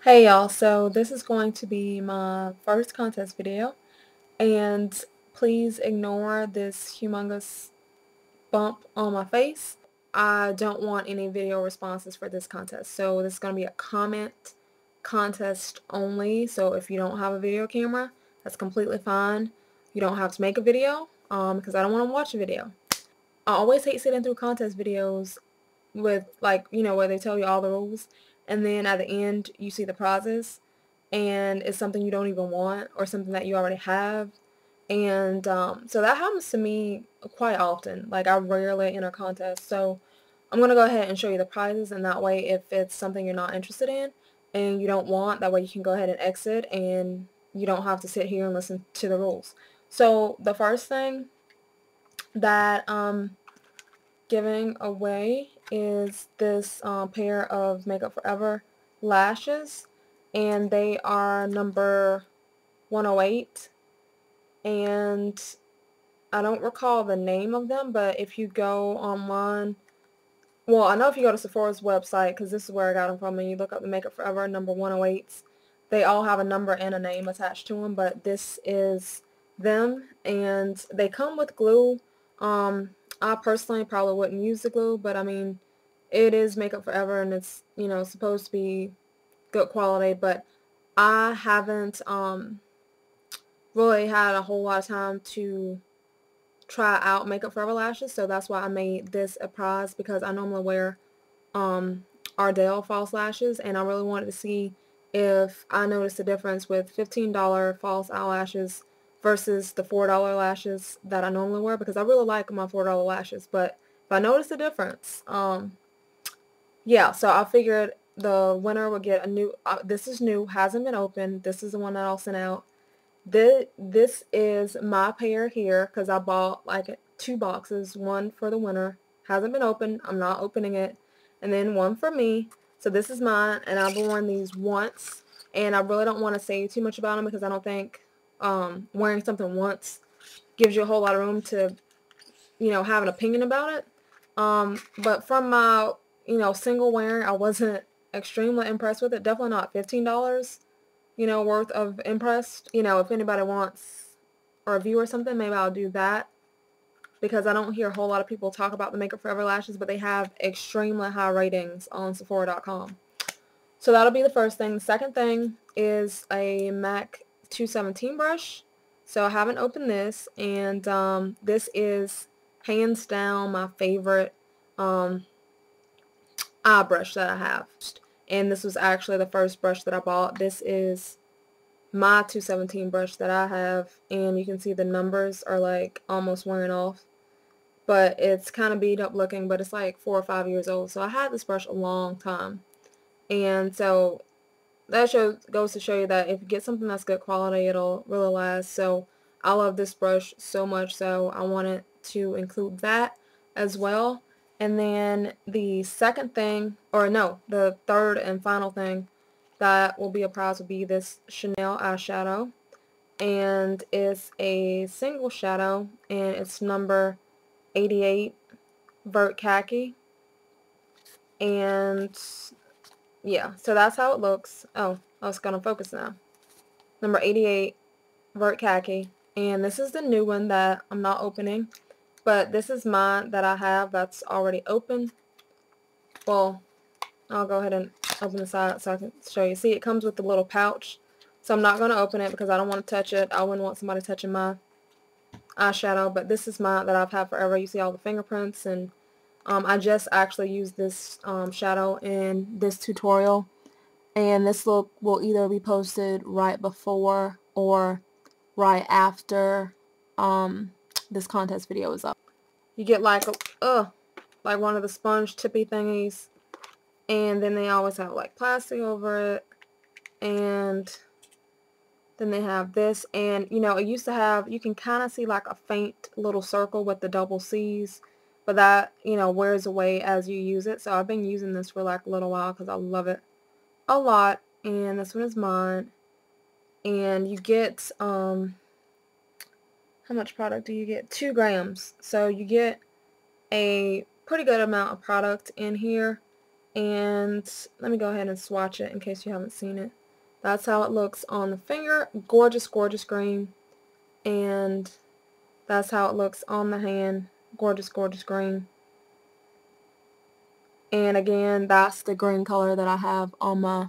Hey y'all, so this is going to be my first contest video, and please ignore this humongous bump on my face. I don't want any video responses for this contest, so this is going to be a comment contest only. So if you don't have a video camera, that's completely fine. You don't have to make a video because I don't want to watch a video. I always hate sitting through contest videos with, like, where they tell you all the rules, and then at the end you see the prizes and it's something you don't even want or something that you already have. And so that happens to me quite often. Like, I rarely enter contests, so I'm gonna go ahead and show you the prizes, and that way if it's something you're not interested in and you don't want, that way you can go ahead and exit and you don't have to sit here and listen to the rules. So the first thing that giving away is this pair of Makeup Forever lashes, and they are number 108, and I don't recall the name of them, but if you go online, well, I know if you go to Sephora's website, because this is where I got them from, and you look up the Makeup Forever number 108s, they all have a number and a name attached to them, but this is them, and they come with glue. I personally probably wouldn't use the glue, but I mean, it is Makeup Forever, and it's, supposed to be good quality, but I haven't really had a whole lot of time to try out Makeup Forever lashes, so that's why I made this a prize, because I normally wear Ardell false lashes, and I really wanted to see if I noticed a difference with $15 false eyelashes versus the $4 lashes that I normally wear, because I really like my $4 lashes, but if I noticed a difference, yeah, so I figured the winner would get a new, this is new, hasn't been opened, this is the one that I'll send out. This is my pair here, because I bought like 2 boxes, one for the winner, hasn't been opened, I'm not opening it, and then one for me. So this is mine, and I've worn these once, and I really don't want to say too much about them, because I don't think wearing something once gives you a whole lot of room to, have an opinion about it. But from my, single wearing, I wasn't extremely impressed with it. Definitely not $15, worth of impressed. If anybody wants a review or something, maybe I'll do that, because I don't hear a whole lot of people talk about the Makeup Forever lashes, but they have extremely high ratings on Sephora.com. So that'll be the first thing. The second thing is a MAC 217 brush. So I haven't opened this, and this is hands down my favorite eye brush that I have. And this was actually the first brush that I bought. This is my 217 brush that I have, and you can see the numbers are like almost wearing off, but it's kind of beat up looking, but it's like 4 or 5 years old. So I had this brush a long time, and so that goes to show you that if you get something that's good quality, it'll really last. So I love this brush so much, so I wanted to include that as well. And then the second thing, or no, the third and final thing that will be a prize will be this Chanel eyeshadow, and it's a single shadow, and it's number 88 Vert Khaki, and yeah, so that's how it looks. Oh, I was gonna focus now. Number 88 Vert Khaki, and this is the new one that I'm not opening, but this is mine that I have that's already open. Well, I'll go ahead and open the side so I can show you. See, it comes with the little pouch, so I'm not going to open it because I don't want to touch it. I wouldn't want somebody touching my eyeshadow, but this is mine that I've had forever. You see all the fingerprints, and I just actually used this shadow in this tutorial, and this look will either be posted right before or right after this contest video is up. You get like one of the sponge tippy thingies, and then they always have like plastic over it, and then they have this, and it used to have, you can kind of see like a faint little circle with the double C's, but that wears away as you use it. So I've been using this for like a little while because I love it a lot. And this one is mine, and you get how much product do you get? 2 grams. So you get a pretty good amount of product in here, And let me go ahead and swatch it in case you haven't seen it. That's how it looks on the finger. Gorgeous, gorgeous green. And that's how it looks on the hand. Gorgeous, gorgeous green. And again, that's the green color that I have on my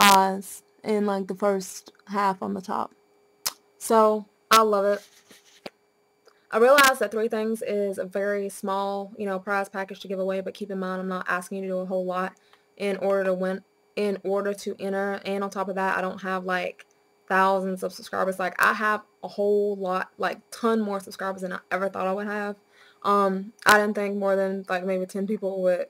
eyes in like the first half on the top. So I love it. I realize that 3 things is a very small, prize package to give away, but keep in mind I'm not asking you to do a whole lot in order to win, in order to enter. And on top of that, I don't have like thousands of subscribers. Like I have a whole lot, like ton more subscribers than I ever thought I would have. I didn't think more than like maybe 10 people would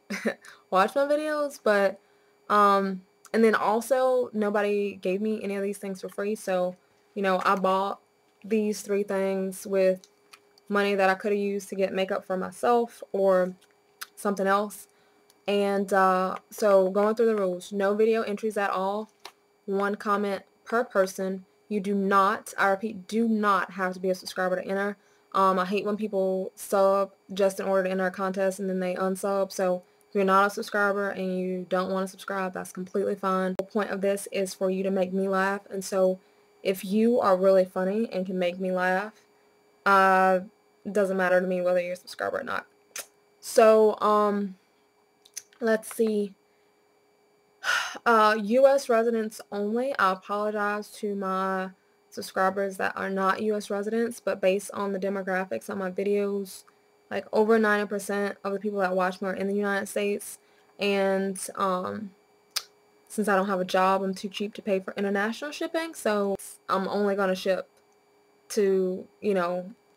watch my videos, but and then also nobody gave me any of these things for free. So, I bought these 3 things with money that I could have used to get makeup for myself or something else. And so going through the rules, no video entries at all, 1 comment per person. You do not, I repeat, do not have to be a subscriber to enter. I hate when people sub just in order to enter a contest and then they unsub. So if you're not a subscriber and you don't want to subscribe, that's completely fine. The point of this is for you to make me laugh. And so if you are really funny and can make me laugh, doesn't matter to me whether you're a subscriber or not. So, let's see. U.S. residents only. I apologize to my subscribers that are not U.S. residents, but based on the demographics on my videos, like over 90% of the people that watch me are in the United States. And since I don't have a job, I'm too cheap to pay for international shipping, so I'm only going to ship to,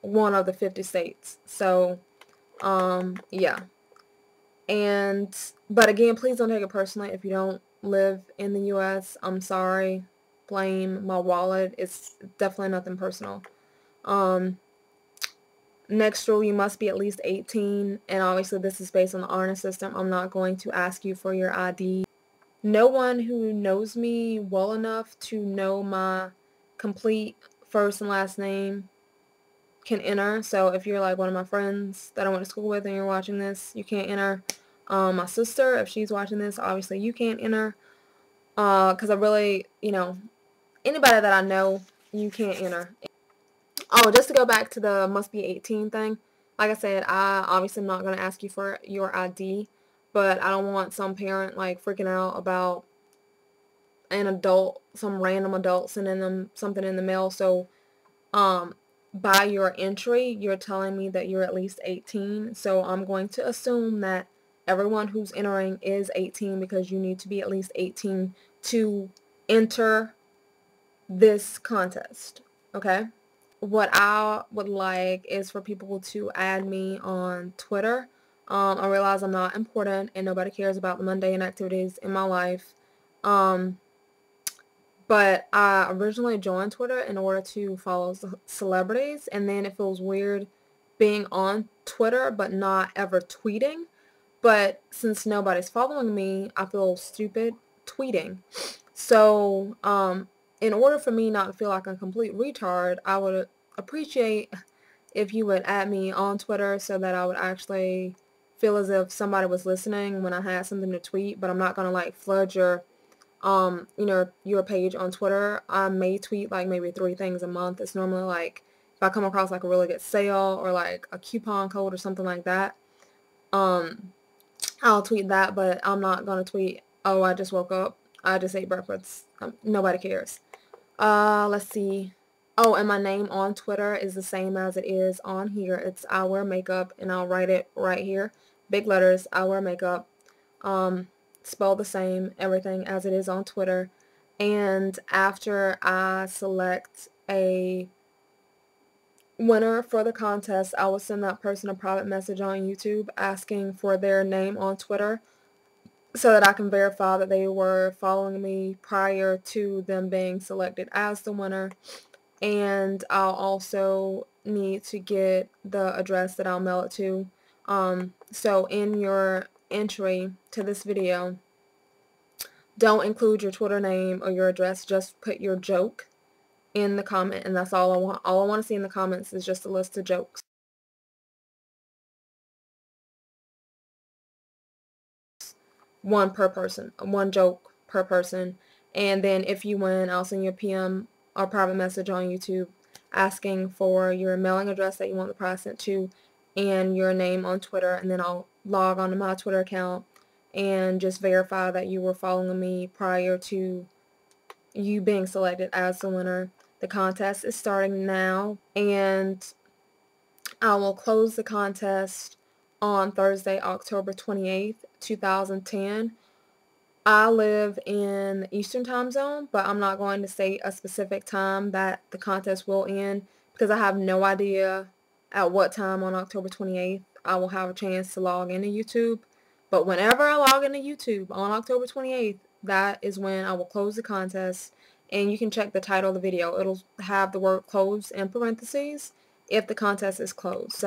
one of the 50 states. So, yeah. But again, please don't take it personally if you don't live in the U.S. I'm sorry. Blame my wallet. It's definitely nothing personal. Next rule, you must be at least 18. And obviously this is based on the honor system. I'm not going to ask you for your ID. No one who knows me well enough to know my complete first and last name can enter. So if you're like one of my friends that I went to school with and you're watching this, you can't enter. My sister, if she's watching this, obviously you can't enter. Because I really, anybody that I know, you can't enter. Oh, just to go back to the must be 18 thing. Like I said, I obviously am not going to ask you for your ID, but I don't want some parent like freaking out about an adult, some random adult sending them something in the mail. So, by your entry, you're telling me that you're at least 18. So I'm going to assume that everyone who's entering is 18 because you need to be at least 18 to enter this contest. Okay? What I would like is for people to add me on Twitter. I realize I'm not important and nobody cares about the mundane activities in my life. But I originally joined Twitter in order to follow celebrities, and then it feels weird being on Twitter but not ever tweeting. But since nobody's following me, I feel stupid tweeting. So, in order for me not to feel like a complete retard, I would appreciate if you would add me on Twitter so that I would actually feel as if somebody was listening when I had something to tweet. But I'm not going to like flood your your page on Twitter. I may tweet like maybe 3 things a month. It's normally like if I come across like a really good sale or like a coupon code or something like that, I'll tweet that, but I'm not gonna tweet, oh, I just woke up, I just ate breakfast. Nobody cares. Let's see. Oh, and my name on Twitter is the same as it is on here. It's EyeWearMakeup, and I'll write it right here. Big letters, EyeWearMakeup. Spell the same, everything as it is on Twitter. And after I select a winner for the contest, I will send that person a private message on YouTube asking for their name on Twitter so that I can verify that they were following me prior to them being selected as the winner. And I'll also need to get the address that I'll mail it to. So in your entry to this video, don't include your Twitter name or your address. Just put your joke in the comment, and that's all I want. All I want to see in the comments is just a list of jokes. one per person, one joke per person. And then if you win, I'll send you a PM or private message on YouTube asking for your mailing address that you want the prize sent to and your name on Twitter, and then I'll log onto my Twitter account and just verify that you were following me prior to you being selected as the winner. The contest is starting now, and I will close the contest on Thursday, October 28th, 2010. I live in the Eastern time zone, but I'm not going to state a specific time that the contest will end because I have no idea at what time on October 28th I will have a chance to log into YouTube. But whenever I log into YouTube on October 28th, that is when I will close the contest, and you can check the title of the video. It'll have the word closed in parentheses if the contest is closed.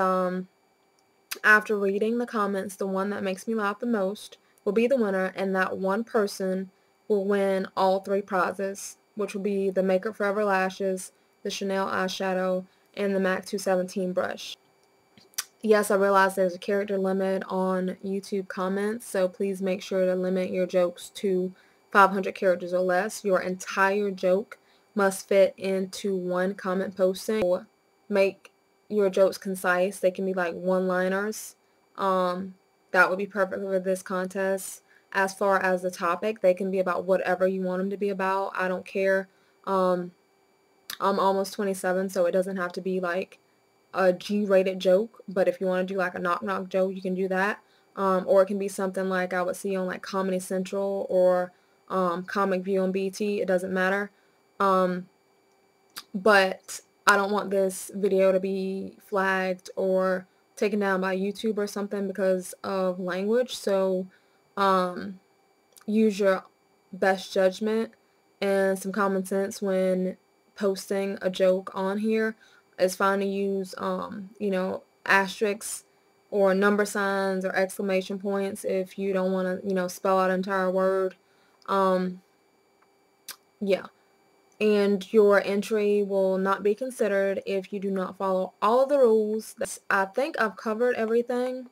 After reading the comments, the one that makes me laugh the most will be the winner, and that one person will win all 3 prizes, which will be the Makeup Forever lashes, the Chanel eyeshadow, and the MAC 217 brush. Yes, I realize there's a character limit on YouTube comments, so please make sure to limit your jokes to 500 characters or less. Your entire joke must fit into one comment posting. So make your jokes concise. They can be like one-liners. That would be perfect for this contest. As far as the topic, they can be about whatever you want them to be about. I don't care. I'm almost 27, so it doesn't have to be like a G-rated joke, but if you want to do like a knock-knock joke, you can do that. Or it can be something like I would see on like Comedy Central or Comic View on BT. It doesn't matter. But I don't want this video to be flagged or taken down by YouTube or something because of language. So use your best judgment and some common sense when posting a joke on here. It's fine to use, you know, asterisks or number signs or exclamation points if you don't want to, you know, spell out an entire word. Yeah. And your entry will not be considered if you do not follow all of the rules. I think I've covered everything.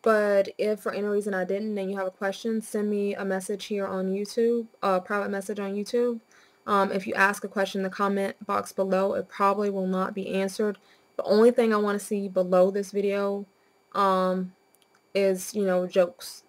But if for any reason I didn't and you have a question, send me a message here on YouTube, a private message on YouTube. If you ask a question in the comment box below, it probably will not be answered. The only thing I want to see below this video is, you know, jokes.